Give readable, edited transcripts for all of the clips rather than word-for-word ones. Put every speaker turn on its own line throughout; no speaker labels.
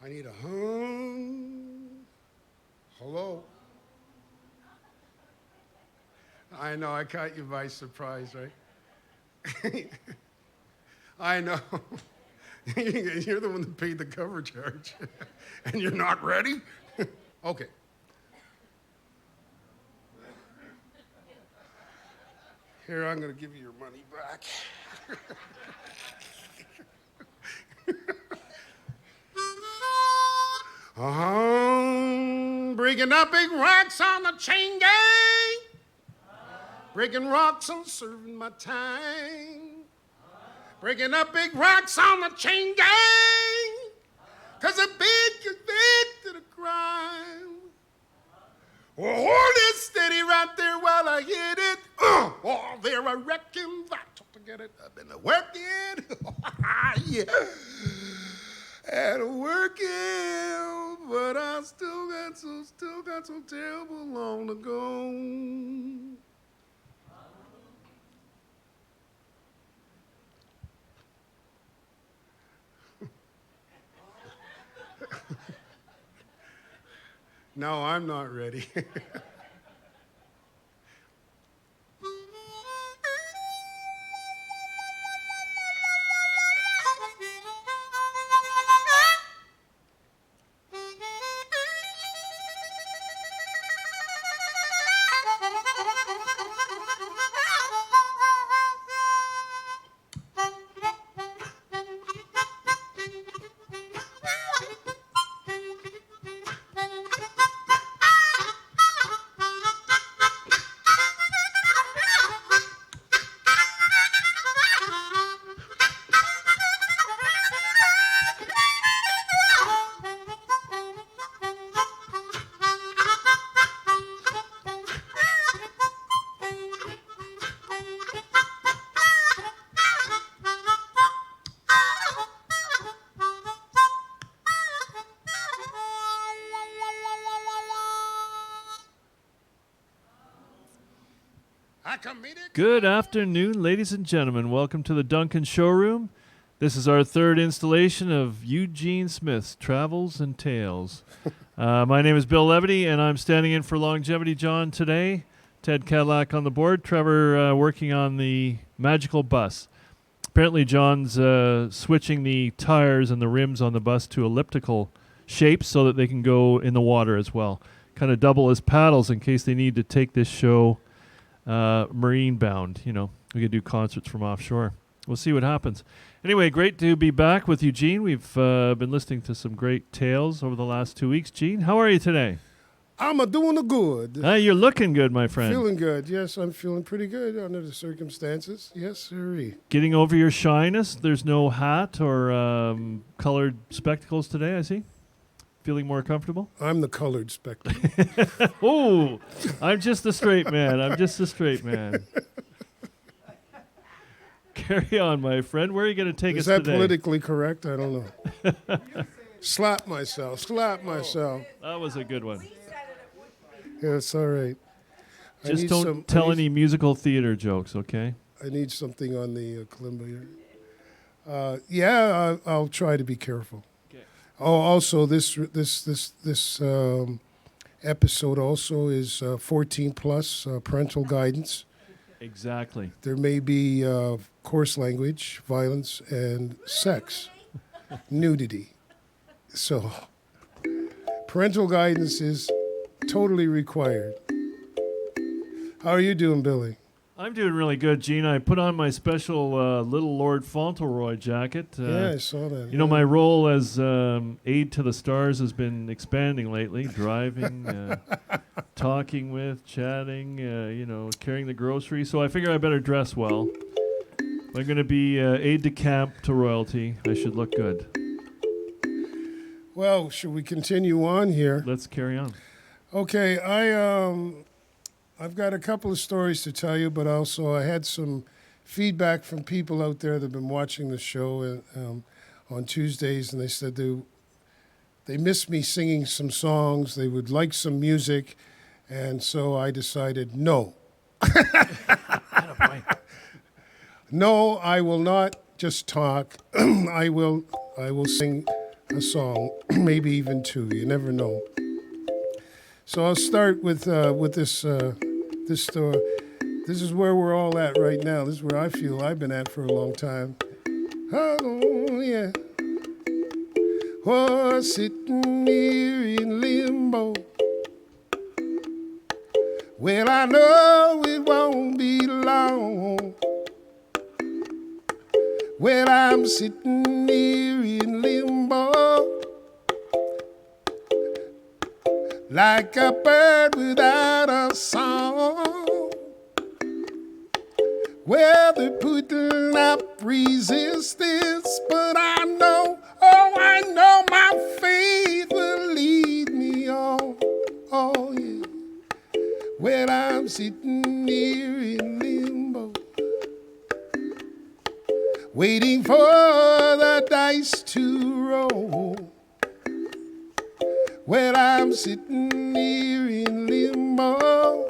I need a hum. Hello. I know, I caught you by surprise, right? I know. You're the one that paid the cover charge. And you're not ready? Okay. Here, I'm going to give you your money back. Breaking up big rocks on the chain gang. Breaking rocks and serving my time. Breaking up big rocks on the chain gang. 'Cause a big convicted of crime. Well, hold it steady right there while I hit it. Oh, there I reckon that to get it. I've been working. Yeah. And working, but I still got so terrible long to go. No, I'm not ready.
Good afternoon, ladies and gentlemen. Welcome to the Duncan Showroom. This is our third installation of Eugene Smith's Travels and Tales. My name is Bill Levity, and I'm standing in for Longevity John today. Ted Cadillac on the board. Trevor working on the magical bus. Apparently, John's switching the tires and the rims on the bus to elliptical shapes so that they can go in the water as well. Kind of double as paddles in case they need to take this show marine bound. You know, we could do concerts from offshore. We'll see what happens. Anyway, great to be back with you, Gene. We've been listening to some great tales over the last 2 weeks. Gene, how are you today?
I'm doing good.
You're looking good, my friend.
Feeling good. Yes, I'm feeling pretty good under the circumstances. Yes, sirree.
Getting over your shyness. There's no hat or colored spectacles today, I see. Feeling more comfortable?
I'm the colored spectacle.
Oh, I'm just a straight man. Carry on, my friend. Where are you going to take us today?
Is that politically correct? I don't know. Slap myself.
That was a good one.
Yeah, it's all right.
Just don't tell any musical theater jokes, okay?
I need something on the kalimba here. I'll try to be careful. Oh, also this episode also is 14 plus parental guidance.
Exactly.
There may be coarse language, violence, and sex, nudity. So parental guidance is totally required. How are you doing, Billy?
I'm doing really good, Gene. I put on my special Little Lord Fauntleroy jacket.
Yeah, I saw that.
You know, my role as aide to the stars has been expanding lately. Driving, talking with, chatting, carrying the groceries. So I figure I better dress well. If I'm going to be aide de camp to royalty, I should look good.
Well, should we continue on here?
Let's carry on.
Okay, I've got a couple of stories to tell you, but also I had some feedback from people out there that have been watching the show on Tuesdays, and they said they miss me singing some songs. They would like some music, and so I decided no. No, I will not just talk. I will sing a song, maybe even two. You never know. So I'll start with this story. This is where we're all at right now. This is where I feel I've been at for a long time. Oh yeah. Oh, sitting here in limbo. Well, I know it won't be long. Well, I'm sitting here in limbo, like a bird without a song. Well, they're putting up resistance, but I know, oh, I know my faith will lead me on. Oh, yeah. Well, I'm sitting here in limbo, waiting for the dice to roll. Well, I'm sitting here in limbo,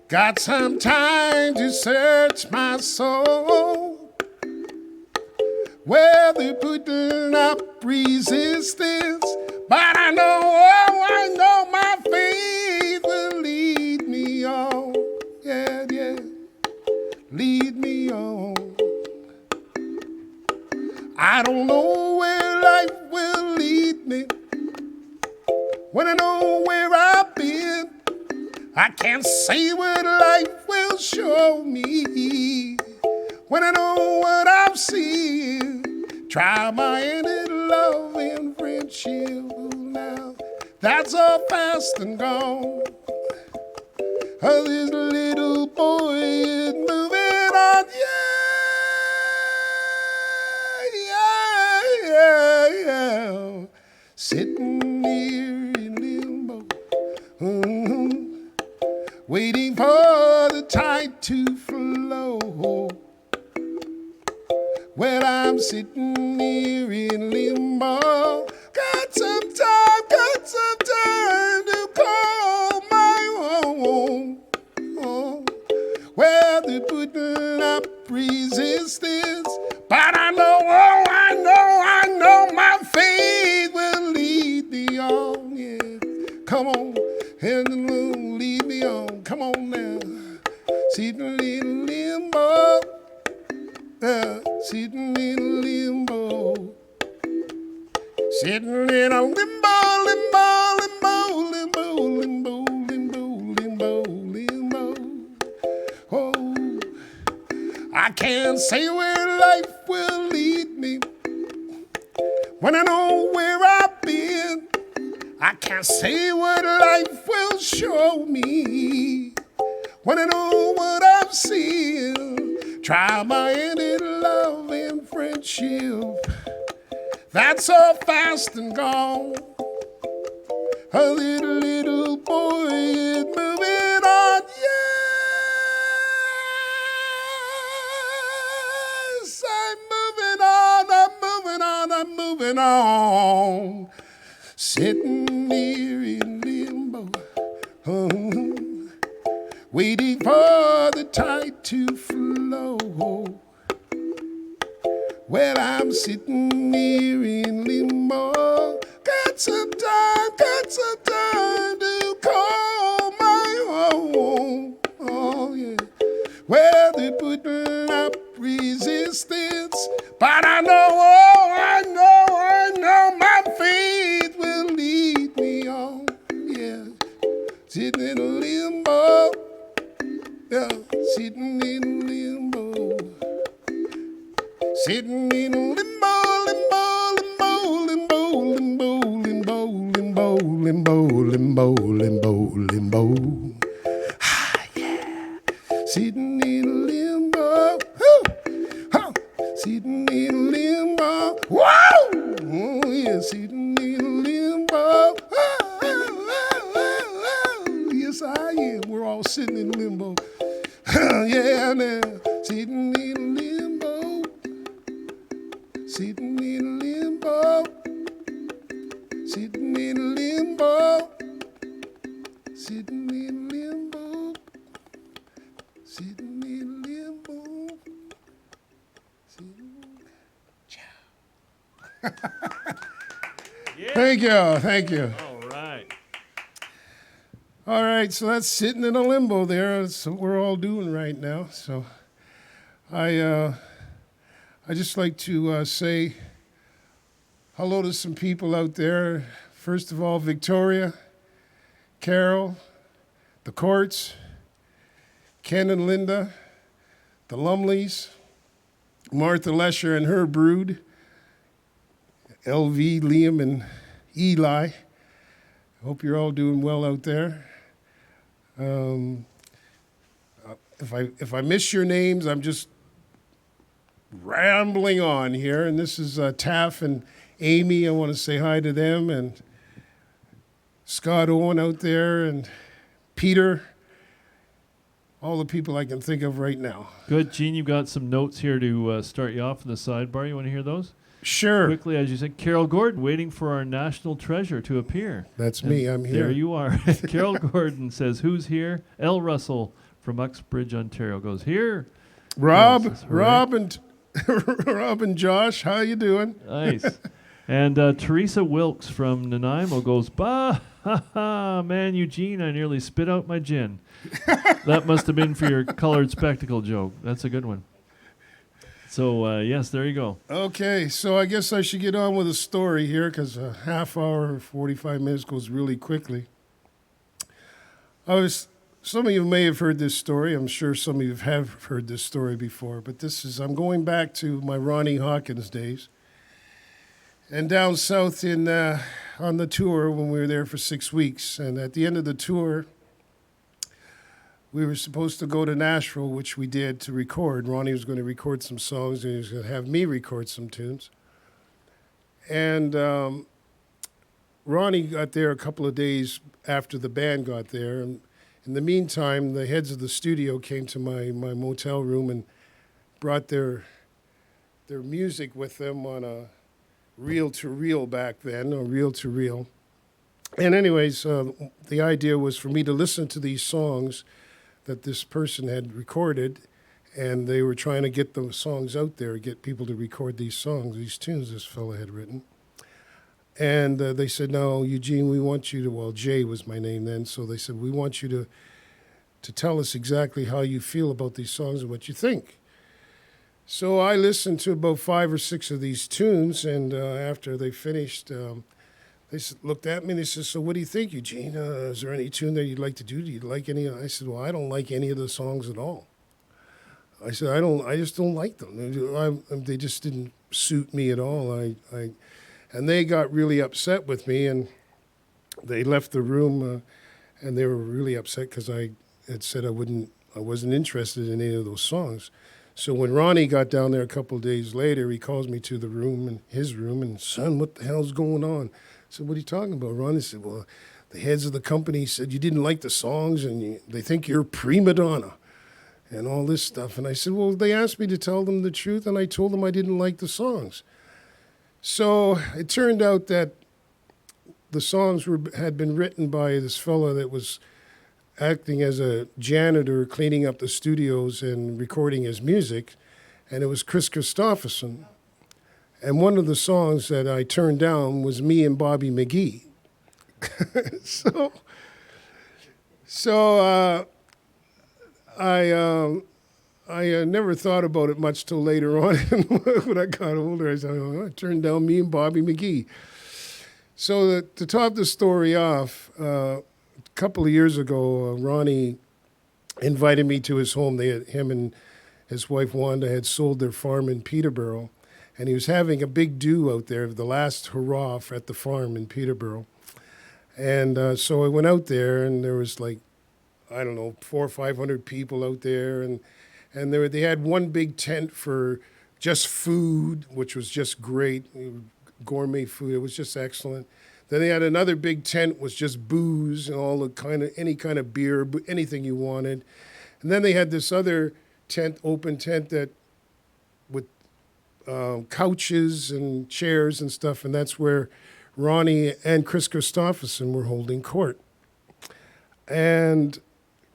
got some time to search my soul. Well, they're putting up resistance, but I know, oh, I know my faith will lead me on. Yeah, yeah, lead me on. I don't know where life will lead me, when I know where I've been. I can't say what life will show me, when I know what I've seen. Try my hand at love and friendship now. That's all past and gone. Oh, this little boy is moving on. Yeah, yeah, yeah, yeah. Sitting here in limbo, waiting for the tide to flow. Well, I'm sitting here in limbo, got some time to call my own. Oh. Well, they're putting up resistance, but I know, oh, I know my faith will lead me on. Yeah, come on, and lead me on. Come on now, sitting in limbo, sitting in limbo, sitting in a limbo, limbo, limbo, limbo, limbo, limbo, limbo, limbo. Oh, I can't say where life will lead me, when I know where I've been. I can't say what life will show me, when I know what I've seen. Try my hand at love and friendship, that's so fast and gone. A little boy is moving on. Yes, I'm moving on, I'm moving on. Sitting here in limbo, waiting for the tide to flow. Well, I'm sitting here in limbo, got some time to call my own. Oh, yeah. Well, they're putting up resistance, but I know, oh, I know my faith will lead me on. Yeah, sitting in limbo, yeah, sitting in limbo, sitting in limbo, limbo, limbo, limbo, limbo, limbo, limbo, limbo, limbo, limbo. Ah, yeah, sitting in limbo, huh, sitting in limbo. Whoa, oh yeah, sitting in limbo. Yes, I am. We're all sitting in limbo. Yeah, now sitting in limbo, sitting in limbo, sitting in limbo, sitting in limbo, sitting in limbo, sitting. Ciao. Thank you, thank you.
All right.
All right, so that's sitting in a limbo there. That's what we're all doing right now. So I just like to say hello to some people out there. First of all, Victoria, Carol, the Courts, Ken and Linda, the Lumleys, Martha Lesher and her brood, LV, Liam, and Eli. I hope you're all doing well out there. If I miss your names, I'm just rambling on here. And this is Taff and Amy. I want to say hi to them, and Scott Owen out there, and Peter. All the people I can think of right now.
Good. Gene, you've got some notes here to start you off in the sidebar. You want to hear those?
Sure.
Quickly, as you said, Carol Gordon waiting for our national treasure to appear.
That's me. I'm here.
There you are. Carol Gordon says, "Who's here?" L. Russell from Uxbridge, Ontario goes, "Here."
Rob,
Yes,
Rob, and Rob and Josh, how you doing?
Nice. And Teresa Wilkes from Nanaimo goes, "Bah, ha, ha, man, Eugene, I nearly spit out my gin." That must have been for your colored spectacle joke. That's a good one. So, yes, there you go.
Okay, so I guess I should get on with a story here because a half hour, 45 minutes goes really quickly. Some of you may have heard this story. I'm sure some of you have heard this story before, but I'm going back to my Ronnie Hawkins days. And down south on the tour when we were there for 6 weeks. And at the end of the tour, we were supposed to go to Nashville, which we did, to record. Ronnie was going to record some songs, and he was going to have me record some tunes. And Ronnie got there a couple of days after the band got there. And in the meantime, the heads of the studio came to my motel room and brought their music with them on a reel-to-reel back then, or reel-to-reel. And anyways, the idea was for me to listen to these songs that this person had recorded, and they were trying to get the songs out there, get people to record these songs, these tunes this fellow had written. And they said, "No, Eugene, we want you to," well, Jay was my name then, so they said, "We want you to tell us exactly how you feel about these songs and what you think." So I listened to about 5 or 6 of these tunes, and after they finished, they looked at me and they said, "So what do you think, Eugene? Is there any tune that you'd like to do? Do you like any?" I said, "Well, I don't like any of the songs at all." I said, I just don't like them. They just didn't suit me at all. And they got really upset with me, and they left the room, and they were really upset because I had said I wasn't interested in any of those songs. So when Ronnie got down there a couple of days later, he calls me to the room, his room, and, "Son, what the hell's going on?" I said, "What are you talking about?" Ronnie said, "Well, the heads of the company said you didn't like the songs, and they think you're prima donna and all this stuff." And I said, "Well, they asked me to tell them the truth, and I told them I didn't like the songs." So it turned out that the songs had been written by this fellow that was acting as a janitor, cleaning up the studios and recording his music, and it was Chris Christopherson. And one of the songs that I turned down was "Me and Bobby McGee." So I never thought about it much till later on. When I got older, I said, "Oh, I turned down "Me and Bobby McGee." So to top the story off, a couple of years ago, Ronnie invited me to his home. Him and his wife Wanda had sold their farm in Peterborough, and he was having a big do out there, the last hurrah at the farm in Peterborough. And so I went out there, and there was 400 or 500 people out there, and they had one big tent for just food, which was just great, gourmet food. It was just excellent. Then they had another big tent was just booze and any kind of beer, anything you wanted. And then they had this other open tent that with couches and chairs and stuff, and that's where Ronnie and Chris Christopherson were holding court. And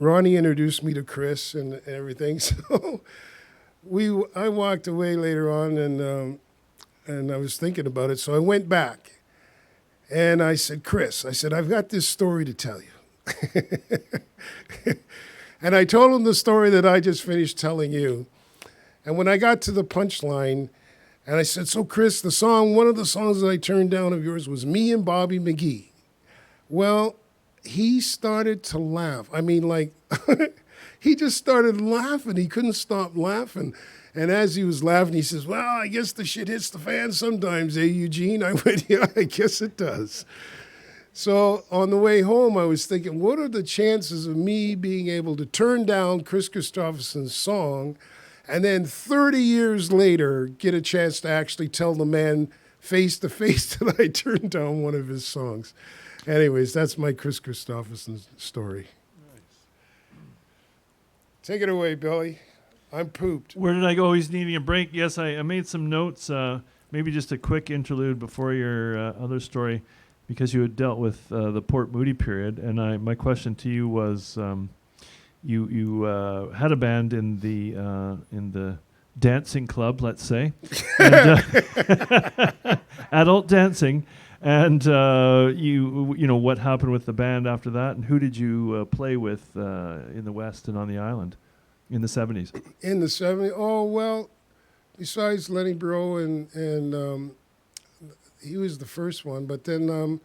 Ronnie introduced me to Chris and everything. So I walked away later on, and and I was thinking about it. So I went back, and I said, Chris, I said, I've got this story to tell you. And I told him the story that I just finished telling you. And when I got to the punchline, and I said, so Chris, one of the songs that I turned down of yours was Me and Bobby McGee. Well, he started to laugh. I mean, like, he just started laughing. He couldn't stop laughing. And as he was laughing, he says, well, I guess the shit hits the fan sometimes, eh, Eugene? I went, yeah, I guess it does. So on the way home, I was thinking, what are the chances of me being able to turn down Chris Christopherson's song and then 30 years later get a chance to actually tell the man face to face that I turned down one of his songs? Anyways, that's my Chris Christopherson story. Nice. Take it away, Billy. I'm pooped.
Where did I go? He's needing a break. Yes, I made some notes. Maybe just a quick interlude before your other story, because you had dealt with the Port Moody period, and my question to you was, you had a band in the dancing club, let's say, and, adult dancing, and you know what happened with the band after that, and who did you play with in the West and on the island in the 70s?
In the 70s? Oh, well, besides Lenny Bro and he was the first one, but then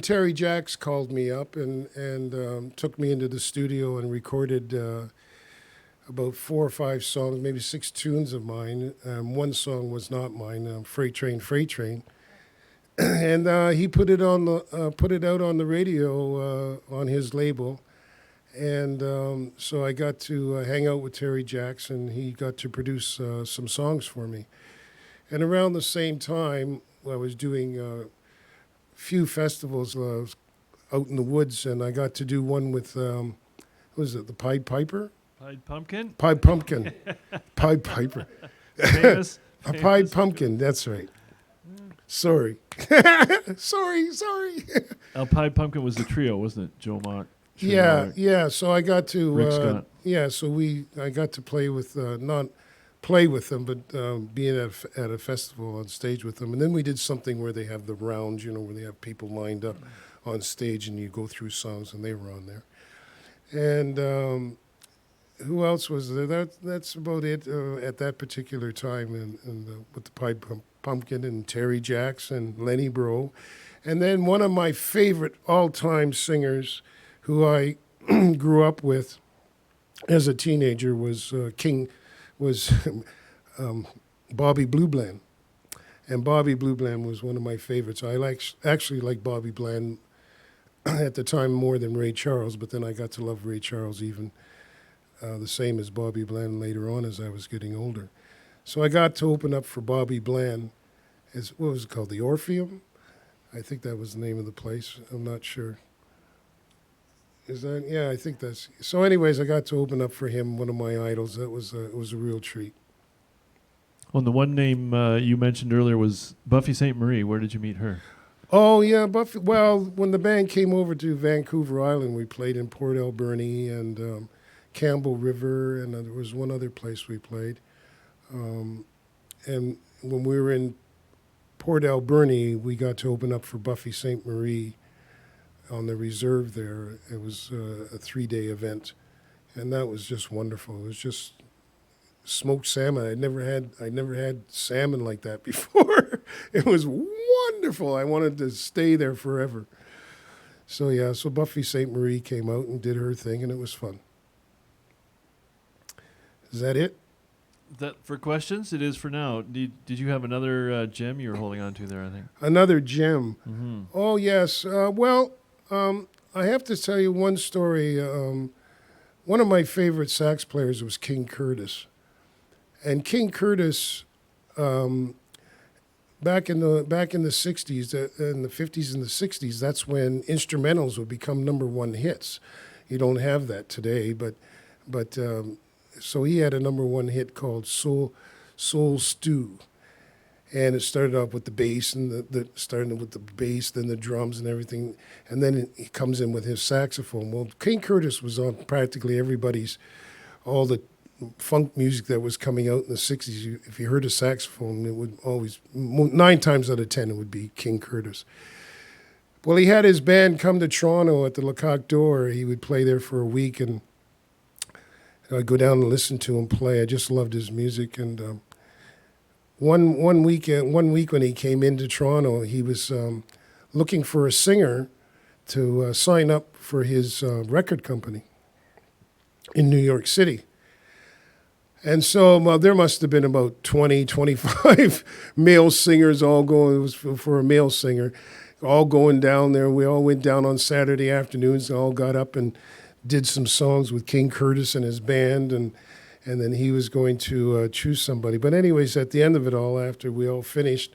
Terry Jacks called me up and took me into the studio and recorded about 4 or 5 songs, maybe 6 tunes of mine. One song was not mine, Freight Train, Freight Train. And he put it out on the radio on his label. And so I got to hang out with Terry Jacks, and he got to produce some songs for me. And around the same time, I was doing a few festivals out in the woods, and I got to do one with, what was it, the Pied Piper?
Pied Pumpkin?
Pied Pumpkin. Pied Piper.
Famous.
A Pied Pumpkin, that's right. Sorry. sorry.
Pied Pumpkin was the trio, wasn't it? Joe Mott.
Yeah. So I got to,
Rick Scott.
I got to play with, not play with them, but being at a festival on stage with them. And then we did something where they have the rounds, where they have people lined up on stage and you go through songs, and they were on there. And who else was there? That's about it at that particular time, and with the Pied Pumpkin and Terry Jacks and Lenny Bro. And then one of my favorite all-time singers who I grew up with as a teenager was Bobby Blue Bland. And Bobby Blue Bland was one of my favorites. I actually liked Bobby Bland at the time more than Ray Charles, but then I got to love Ray Charles even the same as Bobby Bland later on as I was getting older. So I got to open up for Bobby Bland as, what was it called, the Orpheum? I think that was the name of the place. I'm not sure. Is that? Yeah, I think that's. So anyways, I got to open up for him, one of my idols. That was it was a real treat.
Well, the one name you mentioned earlier was Buffy Sainte Marie. Where did you meet her?
Oh, yeah, Buffy. Well, when the band came over to Vancouver Island, we played in Port Alberni and Campbell River, and there was one other place we played. And when we were in Port Alberni, we got to open up for Buffy Sainte Marie on the reserve there. It was a 3-day event, and that was just wonderful. It was just smoked salmon. I'd never had salmon like that before. It was wonderful. I wanted to stay there forever. So yeah, so Buffy Sainte Marie came out and did her thing, and it was fun. Is that it?
That for questions? It is for now. Did you have another gem you were holding on to there, I think?
Another gem.
Mm-hmm.
Oh, yes. I have to tell you one story. One of my favorite sax players was King Curtis. And King Curtis, back in the 60s, in the 50s and the 60s, that's when instrumentals would become #1 hits. You don't have that today, but so he had a #1 hit called Soul Stew. And it started off with the bass and starting with the bass, then the drums and everything, and then he comes in with his saxophone. Well, King Curtis was on practically everybody's, all the
funk music that was coming out in the 60s, if you heard a saxophone, it would always, 9 times out of 10, it would be King Curtis. Well, he had his band come to Toronto at the Lecoq Door. He would play there for a week, and I'd go down and listen to him play. I just loved his music. And one week when he came into Toronto, he was looking for a singer to sign up for his record company in New York City. And so there must have been about 20, 25 male singers all going, it was for a male singer, all going down there. We all went down on Saturday afternoons and all got up and did some songs with King Curtis and his band, and then he was going to choose somebody. But anyways, at the end of it all, after we all finished,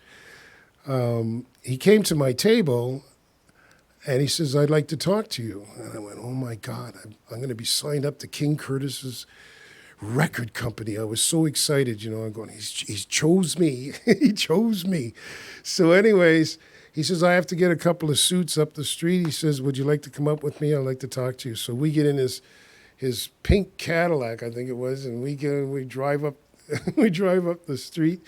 he came to my table and he says, "I'd like to talk to you." And I went, "Oh my God, I'm going to be signed up to King Curtis's record company." I was so excited, I'm going, he's chose me. He chose me. So anyways, he says, "I have to get a couple of suits up the street." He says, "Would you like to come up with me? I'd like to talk to you." So we get in his pink Cadillac, I think it was, and we drive up we drive up the street,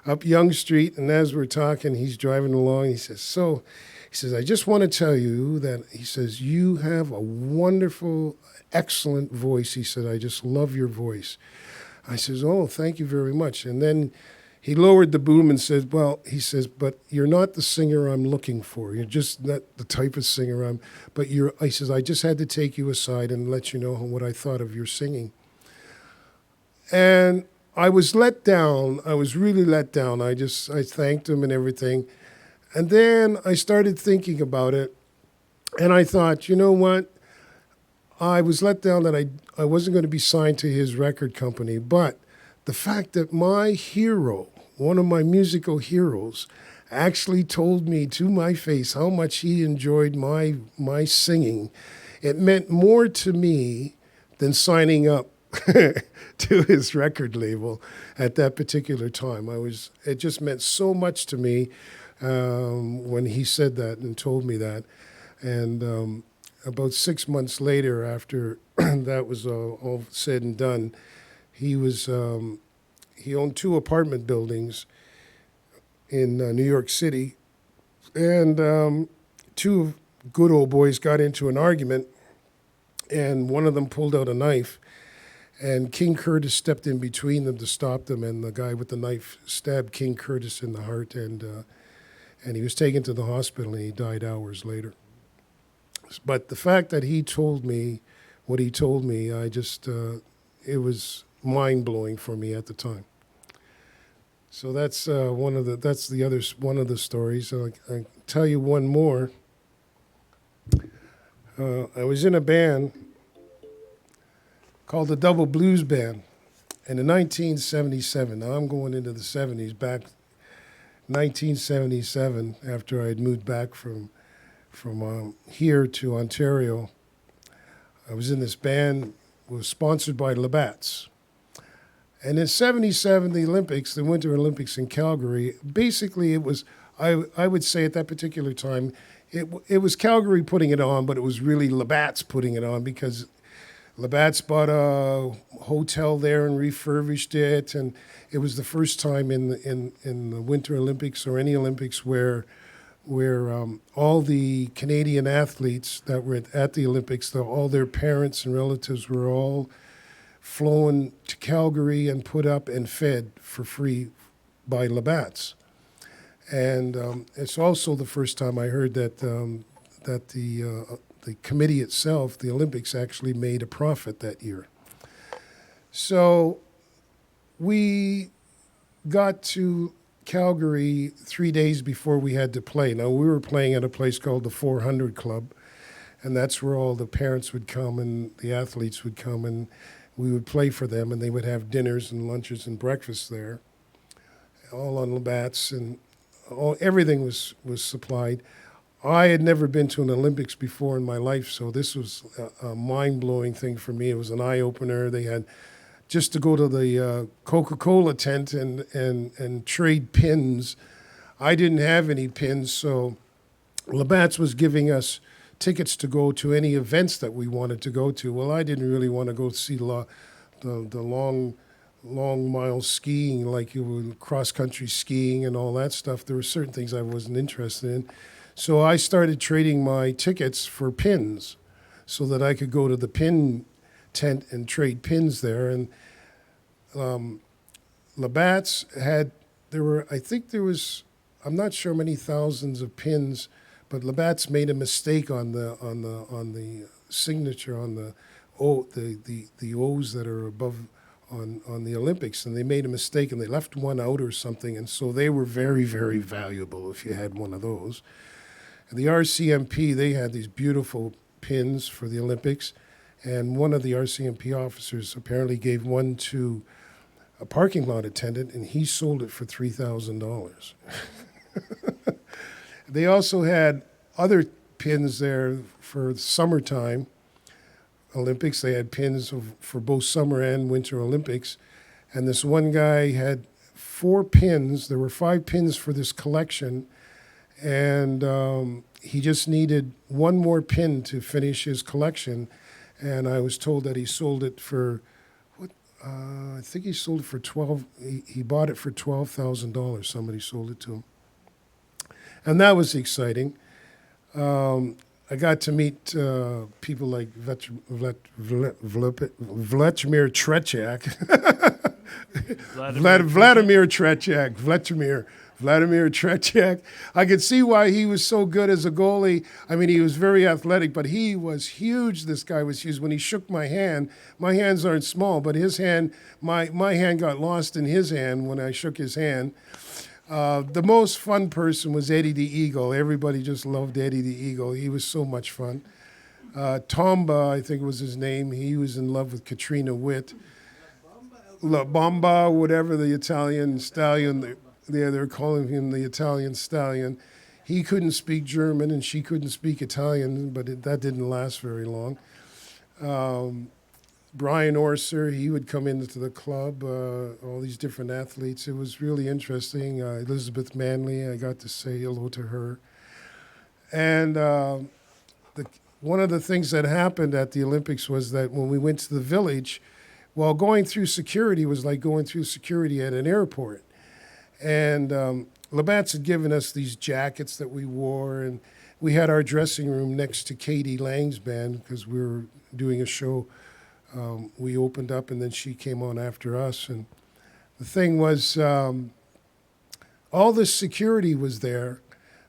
up Yonge Street, and as we're talking, he's driving along. He says, "I just want to tell you that," he says, "you have a wonderful, excellent voice." He said, "I just love your voice." I says, "Oh, thank you very much." And then he lowered the boom and said, "Well," he says, "but you're not the singer I'm looking for. You're just not the type of singer I says, "I just had to take you aside and let you know what I thought of your singing." And I was let down. I was really let down. I thanked him and everything. And then I started thinking about it, and I thought, you know what? I was let down that I wasn't going to be signed to his record company, but the fact that my hero, one of my musical heroes, actually told me to my face how much he enjoyed my singing, it meant more to me than signing up to his record label at that particular time. It just meant so much to me when he said that and told me that. And about 6 months later, after that was all said and done, he owned 2 apartment buildings in New York City, and 2 good old boys got into an argument, and one of them pulled out a knife, and King Curtis stepped in between them to stop them, and the guy with the knife stabbed King Curtis in the heart, and he was taken to the hospital, and he died hours later. But the fact that he told me what he told me, it was mind-blowing for me at the time. So that's one of the stories. I tell you one more. I was in a band called the Double Blues Band, and in 1977. Now I'm going into the 70s. Back 1977, after I had moved back from here to Ontario, I was in this band. It was sponsored by Labatt's. And in 77, the Olympics, the Winter Olympics in Calgary, basically it was, I would say at that particular time, it was Calgary putting it on, but it was really Labatt's putting it on, because Labatt's bought a hotel there and refurbished it, and it was the first time in the Winter Olympics or any Olympics where all the Canadian athletes that were at the Olympics, all their parents and relatives were all flown to Calgary and put up and fed for free by Labatt's. And it's also the first time I heard that the committee itself, the Olympics, actually made a profit that year. So we got to Calgary 3 days before we had to play. Now, we were playing at a place called the 400 Club, and that's where all the parents would come and the athletes would come, and we would play for them, and they would have dinners and lunches and breakfasts there, all on Labatt's, and everything was supplied. I had never been to an Olympics before in my life, so this was a mind-blowing thing for me. It was an eye-opener. They had just to go to the Coca-Cola tent and trade pins. I didn't have any pins, so Labatt's was giving us tickets to go to any events that we wanted to go to. Well, I didn't really want to go see the long mile skiing, like you would cross country skiing and all that stuff. There were certain things I wasn't interested in. So I started trading my tickets for pins so that I could go to the pin tent and trade pins there. And Labatt's I'm not sure how many thousands of pins, but Labatt's made a mistake on the signature on the O's that are above on the Olympics, and they made a mistake and they left one out or something, and so they were very, very valuable if you had one of those. And the RCMP, they had these beautiful pins for the Olympics, and one of the RCMP officers apparently gave one to a parking lot attendant, and he sold it for $3,000. They also had other pins there for the summertime Olympics. They had pins for both summer and winter Olympics. And this one guy had 4 pins. There were 5 pins for this collection. And he just needed one more pin to finish his collection. And I was told that he sold it for, I think he sold it for he bought it for $12,000. Somebody sold it to him. And that was exciting. I got to meet people like Vladimir Tretiak. Vladimir Tretiak. I could see why he was so good as a goalie. I mean, he was very athletic, but he was huge. This guy was huge. When he shook my hands aren't small, but his hand, my hand got lost in his hand when I shook his hand. The most fun person was Eddie the Eagle. Everybody just loved Eddie the Eagle. He was so much fun. Tomba, I think was his name. He was in love with Katrina Witt. La Bamba, whatever, the Italian stallion. They're calling him the Italian stallion. He couldn't speak German and she couldn't speak Italian, but that didn't last very long. Brian Orser, he would come into the club, all these different athletes. It was really interesting. Elizabeth Manley, I got to say hello to her. And one of the things that happened at the Olympics was that when we went to the village, well, going through security was like going through security at an airport. And Labatt's had given us these jackets that we wore, and we had our dressing room next to Katie Lang's band because we were doing a show. We opened up, and then she came on after us. And the thing was, all this security was there,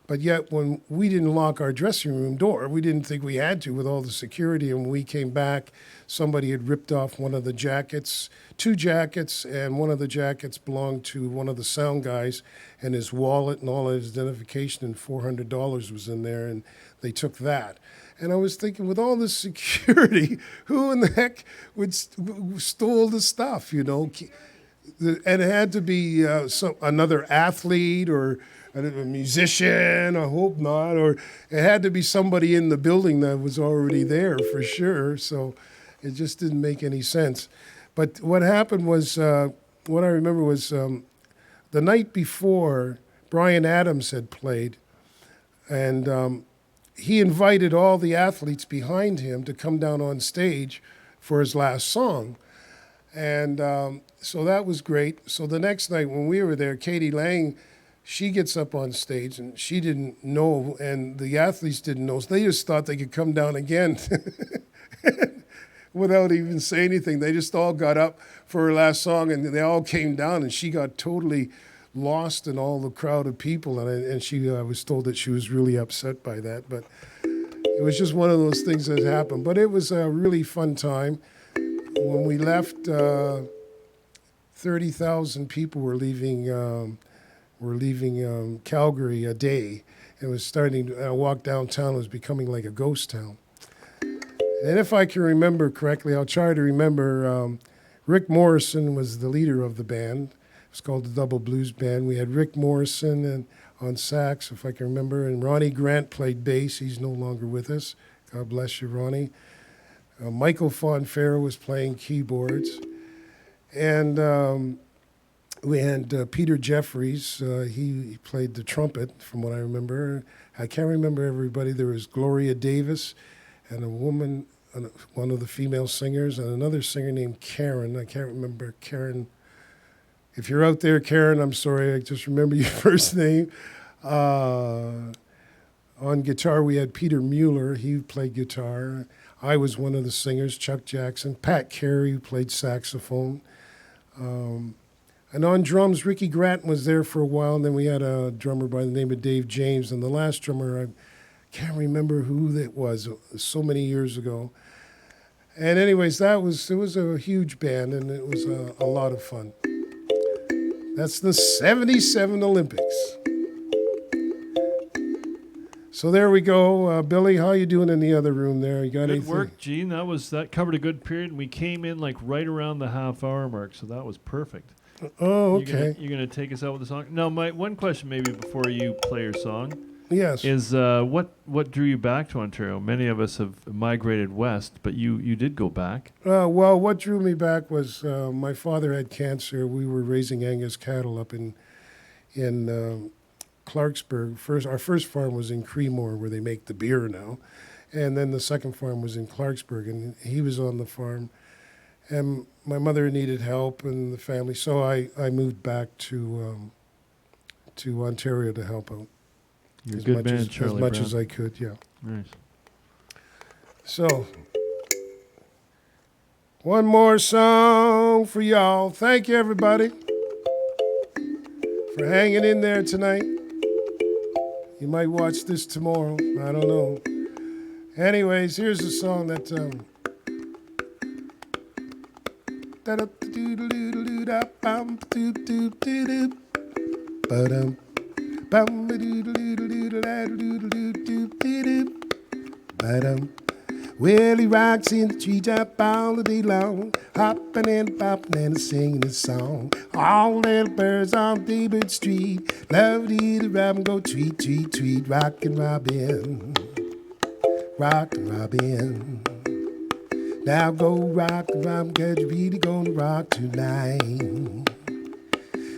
but yet when we didn't lock our dressing room door, we didn't think we had to with all the security. And when we came back, somebody had ripped off one of the jackets, 2 jackets, and one of the jackets belonged to one of the sound guys, and his wallet and all his identification and $400 was in there, and they took that. And I was thinking, with all this security, who in the heck would stole the stuff, you know? And it had to be another athlete or a musician, I hope not, or it had to be somebody in the building that was already there for sure. So it just didn't make any sense. But what happened was, what I remember was the night before, Bryan Adams had played, and he invited all the athletes behind him to come down on stage for his last song. And so that was great. So the next night when we were there, Katie Lang, she gets up on stage, and she didn't know, and the athletes didn't know. So they just thought they could come down again without even saying anything. They just all got up for her last song, and they all came down, and she got totally lost in all the crowd of people, and I was told that she was really upset by that. But it was just one of those things that happened. But it was a really fun time. When we left, 30,000 people were leaving Calgary a day. It was starting to walk downtown. It was becoming like a ghost town. And if I can remember correctly, I'll try to remember, Rick Morrison was the leader of the band. It was called the Double Blues Band. We had Rick Morrison on sax, if I can remember, and Ronnie Grant played bass. He's no longer with us. God bless you, Ronnie. Michael Fonfera was playing keyboards. And we had Peter Jeffries. He played the trumpet, from what I remember. I can't remember everybody. There was Gloria Davis and a woman, one of the female singers, and another singer named Karen. I can't remember Karen. If you're out there, Karen, I'm sorry. I just remember your first name. On guitar, we had Peter Mueller. He played guitar. I was one of the singers, Chuck Jackson. Pat Carey, who played saxophone. And on drums, Ricky Gratton was there for a while, and then we had a drummer by the name of Dave James. And the last drummer, I can't remember who that was, so many years ago. And anyways, it was a huge band, and it was a lot of fun. That's the 77 Olympics. So there we go. Billy, how you doing in the other room there? You got
Good
anything?
work, Gene. That covered a good period. We came in like right around the half-hour mark, so that was perfect.
Oh, okay.
You're gonna take us out with a song. Now, my one question maybe before you play your song
Yes.
is what drew you back to Ontario? Many of us have migrated west, but you did go back.
Well, what drew me back was my father had cancer. We were raising Angus cattle up in Clarksburg. Our first farm was in Creemore, where they make the beer now, and then the second farm was in Clarksburg, and he was on the farm. And my mother needed help and the family, so I moved back to Ontario to help out.
You're a good man, Charlie
as much
Brown.
as I could, yeah.
Nice.
So, one more song for y'all. Thank you, everybody, for hanging in there tonight. You might watch this tomorrow. I don't know. Anyways, here's a song that... Well, he rocks in the treetop all the day long, hopping and popping and singing his song. All little birds on Daybird Street love to hear the robin go tweet, tweet, tweet, rockin' Robin, rockin' Robin. Now go rockin' Robin, 'cause you're really gonna rock tonight.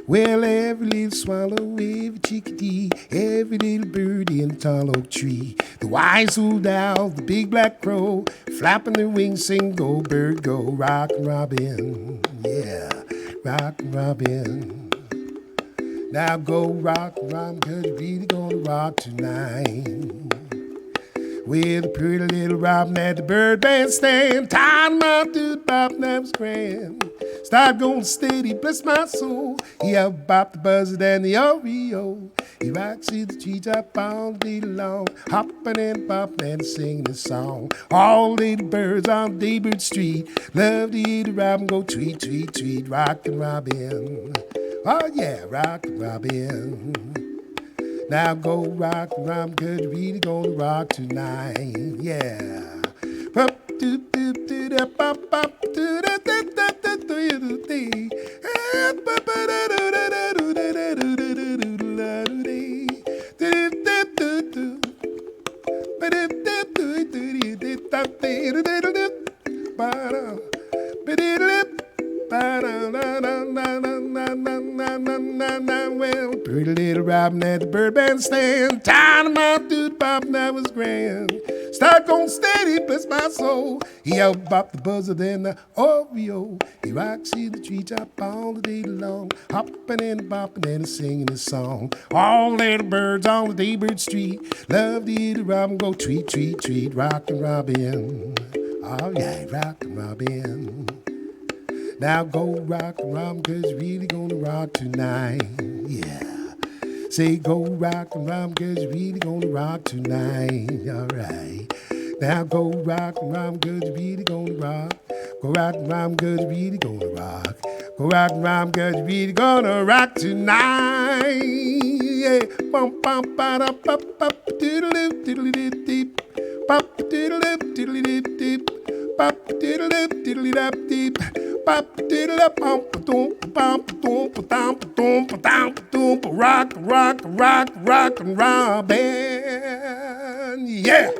Well, every little swallow, every chickadee, every little bird in the tall oak tree, the wise old owl, the big black crow, flapping their wings, sing, go bird, go, rockin' Robin, yeah, rockin' Robin. Now go rockin' Robin, 'cause you're really gonna rock tonight. With a pretty little robin at the bird bandstand, tied my dude bop, that was grand. Start going steady, bless my soul. He up bop the buzzard and the Oreo. He rocks in the treetop all day long, hopping and popping and singing his song. All little birds on Daybird Street love to hear the robin go tweet, tweet, tweet, rockin' Robin. Oh yeah, rockin' Robin. Now go rock, Robin, 'cause you're really gonna rock tonight. Yeah. Well, pretty little robin at the bird bandstand, tied him out to the bop, and that was grand. Start going steady, bless my soul. He out bop the buzzard and the Oreo. He rocks in the treetop all the day long, hopping and bopping and singing his song. All little birds on the Daybird Street love to hear the robin go tweet, tweet, tweet, rockin' Robin. Oh yeah, rockin' Robin. Now go rockin' Robin, 'cause you're really gonna rock tonight. Yeah. Say go rockin' Robin, 'cause you're really gonna rock tonight. All right. Now go rockin' Robin, 'cause you're really gonna rock. Go rockin' Robin, 'cause you're really gonna rock. Go rockin' Robin, 'cause you're really gonna rock tonight. Yeah. Bum bum ba da ba ba doodle doodle deep. Pop doodle doodle deep. Pop doodle doodle deep. Pop doodle bump bump bump bump bump bump bump rock rock rock rock and Robin. Yeah.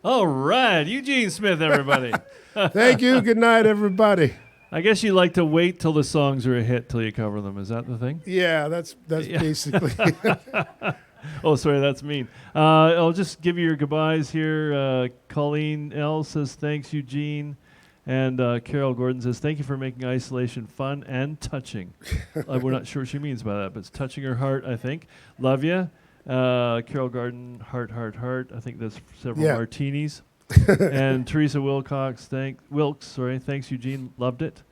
All right, Eugene Smith, everybody.
Thank you. Good night, everybody.
I guess you like to wait till the songs are a hit till you cover them. Is that the thing?
Yeah, that's basically.
Oh, sorry, that's mean. I'll just give you your goodbyes here. Colleen L. says, thanks, Eugene. And Carol Gordon says, thank you for making isolation fun and touching. We're not sure what she means by that, but it's touching her heart, I think. Love ya. Carol Gordon, heart, heart, heart. I think that's several martinis. And Teresa Wilcox, thanks, Eugene. Loved it.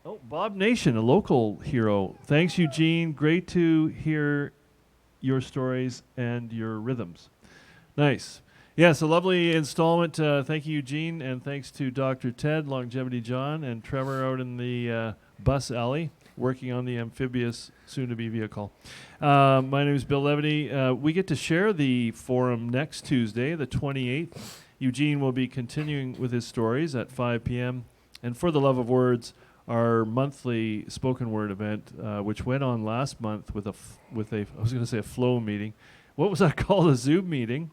Oh, Bob Nation, a local hero. Thanks, Eugene. Great to hear your stories and your rhythms. Nice. Yes, a lovely installment. Thank you, Eugene, and thanks to Dr. Ted, Longevity John, and Trevor out in the bus alley working on the amphibious soon-to-be vehicle. My name is Bill Levity. We get to share the forum next Tuesday, the 28th. Eugene will be continuing with his stories at 5 p.m. And For the Love of Words, our monthly spoken word event, which went on last month with a flow meeting. What was that called? A Zoom meeting.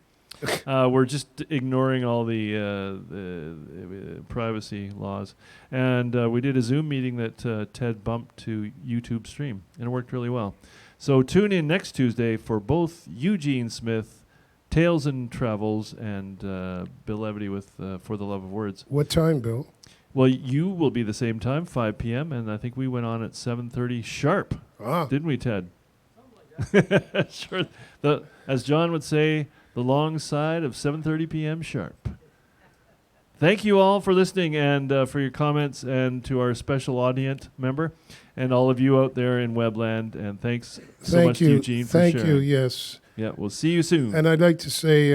We're just ignoring all the privacy laws. And we did a Zoom meeting that Ted bumped to YouTube stream, and it worked really well. So tune in next Tuesday for both Eugene Smith, Tales and Travels, and Bill Levity with For the Love of Words.
What time, Bill?
Well, you will be the same time, 5 p.m., and I think we went on at 7:30 sharp. Didn't we, Ted? Something like that. Sure. As John would say, the long side of 7:30 p.m. sharp. Thank you all for listening and for your comments, and to our special audience member and all of you out there in Webland. And thanks so much to Eugene for sharing.
Thank you, yes.
Yeah, we'll see you soon.
And I'd like to say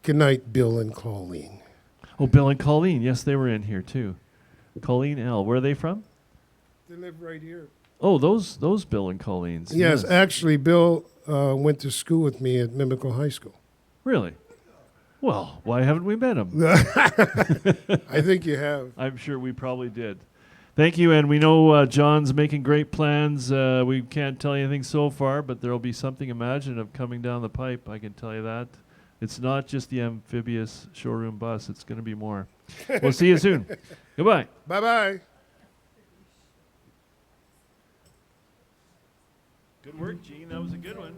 good night, Bill and Colleen.
Oh, Bill and Colleen. Yes, they were in here too. Colleen L. Where are they from?
They live right here.
Oh, those Bill and Colleens.
Yes, actually, Bill went to school with me at Mimico High School.
Really? Well, why haven't we met him?
I think you have.
I'm sure we probably did. Thank you, and we know John's making great plans. We can't tell you anything so far, but there will be something imaginative coming down the pipe, I can tell you that. It's not just the amphibious showroom bus. It's going to be more. We'll see you soon. Goodbye.
Bye-bye.
Good work, Gene. That was a good one.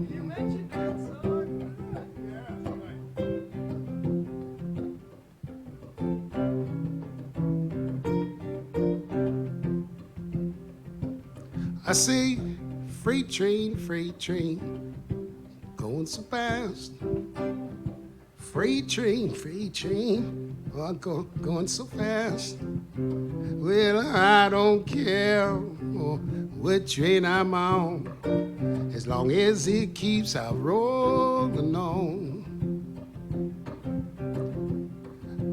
You mentioned that song. I say, freight train, going so fast. Freight train, oh, going so fast. Well, I don't care what train I'm on, as long as it keeps out rolling on.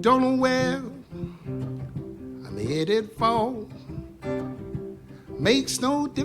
Don't know where I'm headed for, makes no difference.